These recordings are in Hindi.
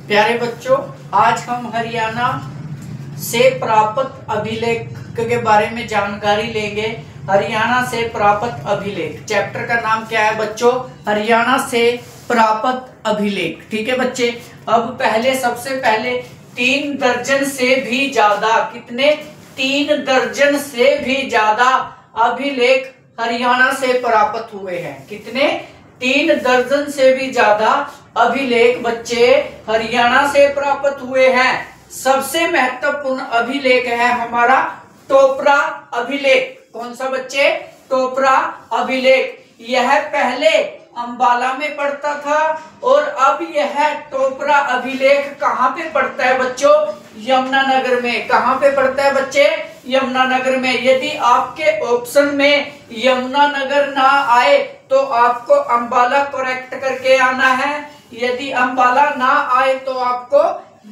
प्यारे बच्चों, आज हम हरियाणा से प्राप्त अभिलेख के बारे में जानकारी लेंगे। हरियाणा से प्राप्त अभिलेख चैप्टर का नाम क्या है बच्चों? हरियाणा से प्राप्त अभिलेख। ठीक है बच्चे। अब सबसे पहले 3 दर्जन से भी ज्यादा, कितने? 3 दर्जन से भी ज्यादा अभिलेख हरियाणा से प्राप्त हुए हैं। कितने? 3 दर्जन से भी ज्यादा अभिलेख बच्चे हरियाणा से प्राप्त हुए हैं। सबसे महत्वपूर्ण अभिलेख है हमारा टोपरा अभिलेख। कौन सा बच्चे? टोपरा अभिलेख। यह पहले अंबाला में पड़ता था और अब यह टोपरा अभिलेख कहाँ पे पड़ता है बच्चों? यमुनानगर में। कहाँ पे पड़ता है बच्चे? यमुनानगर में। यदि आपके ऑप्शन में यमुनानगर ना आए तो आपको अंबाला करेक्ट करके आना है। यदि अंबाला ना आए तो आपको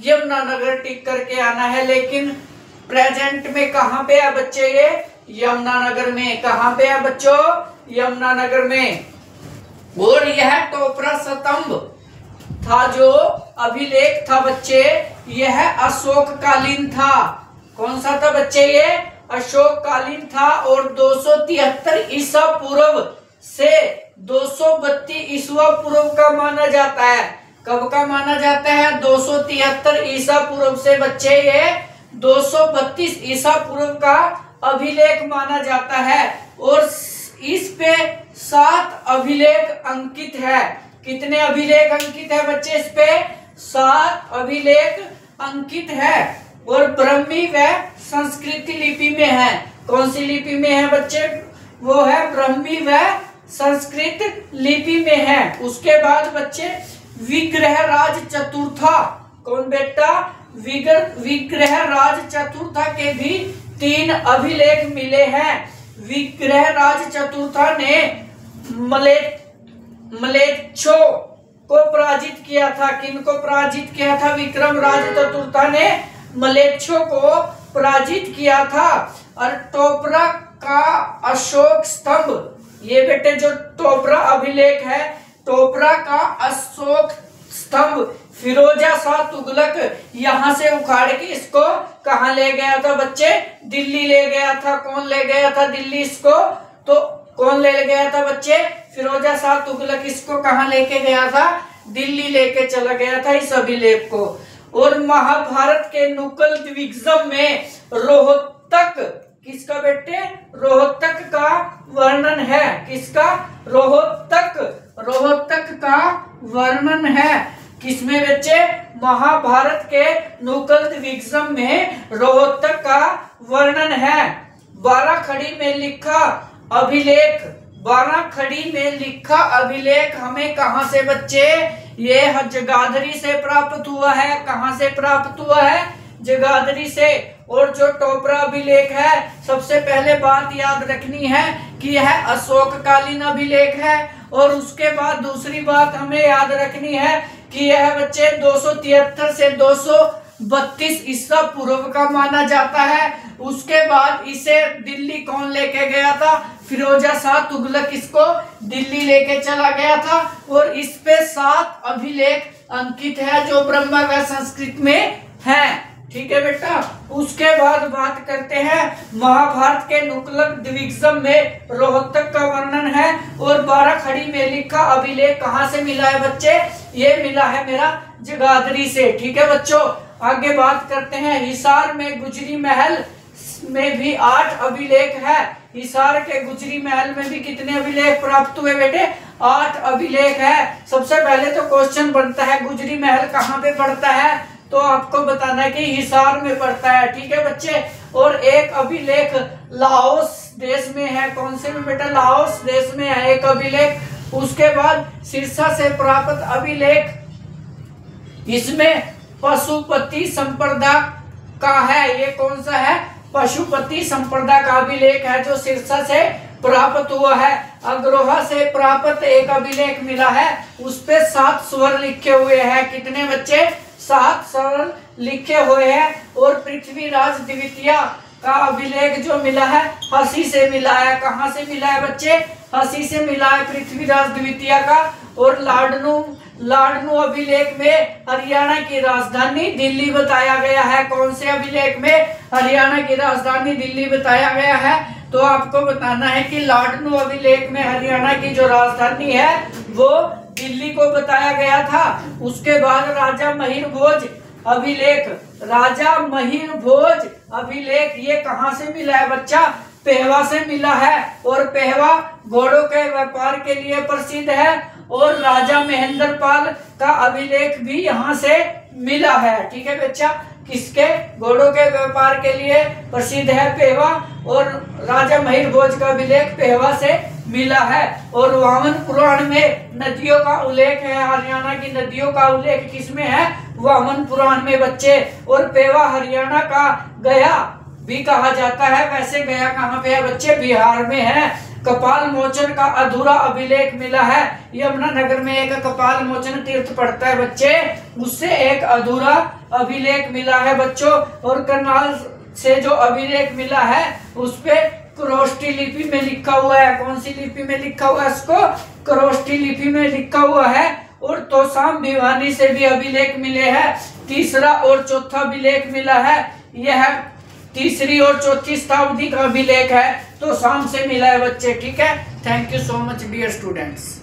यमुनानगर टिक करके आना है। लेकिन प्रेजेंट में कहाँ पे है बच्चे? ये यमुनानगर में। कहाँ पे है बच्चों? यमुनानगर में। और यह टोपरा स्तंभ था, जो अभिलेख था बच्चे, यह अशोक कालीन था। कौन सा था बच्चे? ये अशोक कालीन था और 273 ईसा पूर्व से 232 ईसा पूर्व का माना जाता है। कब का माना जाता है? 273 ईसा पूर्व से बच्चे ये 232 ईसा पूर्व का अभिलेख माना जाता है। और इस पे 7 अभिलेख अंकित है। कितने अभिलेख अंकित है बच्चे? इस पे 7 अभिलेख अंकित है और ब्राह्मी व संस्कृत लिपि में है। कौन सी लिपि में है बच्चे? वो है ब्राह्मी व संस्कृत लिपि में है। उसके बाद बच्चे विग्रहराज चतुर्था। कौन बेटा? विग्रहराज चतुर्था के भी 3 अभिलेख मिले हैं। विग्रहराज चतुर्था ने मलेच्छों को पराजित किया था। किनको पराजित किया था? विक्रमराज चतुर्था ने मलेच्छों को पराजित किया था। और टोपरा का अशोक स्तंभ, ये बेटे जो टोपरा अभिलेख है, टोपरा का अशोक स्तंभ फिरोजा शाह तुगलक यहाँ से उखाड़ के इसको कहाँ ले गया था बच्चे? दिल्ली ले गया था। कौन ले गया था दिल्ली इसको? तो कौन ले गया था बच्चे? फिरोजा शाह तुगलक इसको कहाँ लेके गया था? दिल्ली लेके चला गया था इस अभिलेख को। और महाभारत के नुकल द्विगम में रोहतक, किसका बेटे? रोहतक का वर्णन है। किसका? रोहतक का वर्णन है। किसमें बच्चे? महाभारत के नुकल द्विगम में रोहतक का वर्णन है। 12 खड़ी में लिखा अभिलेख, 12 खड़ी में लिखा अभिलेख हमें कहां से बच्चे? ये जगाधरी से प्राप्त हुआ है। कहां से प्राप्त हुआ है? जगाधरी से। और जो टोपरा अभिलेख है, सबसे पहले बात याद रखनी है कि यह अशोक कालीन अभिलेख है। और उसके बाद दूसरी बात हमें याद रखनी है कि यह बच्चे 273 से 232 ईसा पूर्व का माना जाता है। उसके बाद इसे दिल्ली कौन लेके गया था? फिरोजा शाह तुगलक इसको दिल्ली लेके चला गया था। और इस पे 7 अभिलेख अंकित है जो ब्रह्मा व संस्कृत में है। ठीक है बेटा। उसके बाद बात करते हैं महाभारत के नुकल द्विगम में रोहतक का वर्णन है। और 12 खड़ी में लिखा अभिलेख कहाँ से मिला है बच्चे? ये मिला है मेरा जगाधरी से। ठीक है बच्चों। आगे बात करते हैं हिसार में गुजरी महल में भी 8 अभिलेख है। हिसार के गुजरी महल में भी कितने अभिलेख प्राप्त हुए बेटे? 8 अभिलेख है। सबसे पहले तो क्वेश्चन बनता है गुजरी महल कहाँ पे पड़ता है? तो आपको बताना है कि हिसार में पड़ता है। ठीक है बच्चे। और एक अभिलेख लाओस देश में है। कौन से में बेटा? लाओस देश में है एक अभिलेख। उसके बाद सिरसा से प्राप्त अभिलेख, इसमें पशुपति संप्रदा का है। ये कौन सा है? पशुपति संप्रदा का अभिलेख है जो सिरसा से प्राप्त हुआ है। अग्रोहा से प्राप्त एक अभिलेख मिला है, उस पे 7 स्वर लिखे हुए हैं। कितने बच्चे? 7 स्वर लिखे हुए हैं। और पृथ्वीराज द्वितीय का अभिलेख जो मिला है, हंसी से मिला है। कहाँ से मिला है बच्चे? हंसी से मिला है पृथ्वीराज द्वितीय का। और लाडनू लाडनू अभिलेख में हरियाणा की राजधानी दिल्ली बताया गया है। कौन से अभिलेख में हरियाणा की राजधानी दिल्ली बताया गया है? तो आपको बताना है कि लाडनू अभिलेख में हरियाणा की जो राजधानी है वो दिल्ली को बताया गया था। उसके बाद राजा महिर भोज अभिलेख, राजा महिर भोज अभिलेख ये कहां से मिला है बच्चा? पेहवा से मिला है, और पेहवा घोड़ों के व्यापार के लिए प्रसिद्ध है। और राजा महेंद्र पाल का अभिलेख भी यहाँ से मिला है। ठीक है बच्चा, किसके? घोड़ों के व्यापार के लिए प्रसिद्ध है पेहवा, और राजा महिर भोज का अभिलेख पेहवा से मिला है। और वामन पुराण में नदियों का उल्लेख है। हरियाणा की नदियों का उल्लेख किसमें है? वामन पुराण में बच्चे। और पेवा हरियाणा का गया भी कहा जाता है। वैसे गया कहाँ पे है बच्चे? बिहार में है। कपाल मोचन का अधूरा अभिलेख मिला है। यमुनानगर में एक कपाल मोचन तीर्थ पड़ता है बच्चे, उससे एक अधूरा अभिलेख मिला है बच्चों। और करनाल से जो अभिलेख मिला है उस पे क्रोष्टी लिपि में लिखा हुआ है। कौन सी लिपि में लिखा हुआ है? इसको क्रोष्टी लिपि में लिखा हुआ है। और तोसाम भिवानी से भी अभिलेख मिले हैं। तीसरा और चौथा अभिलेख मिला है। यह तीसरी और चौथी शताब्दी का अभिलेख है, तो शाम से मिला है बच्चे। ठीक है, thank you so much dear students.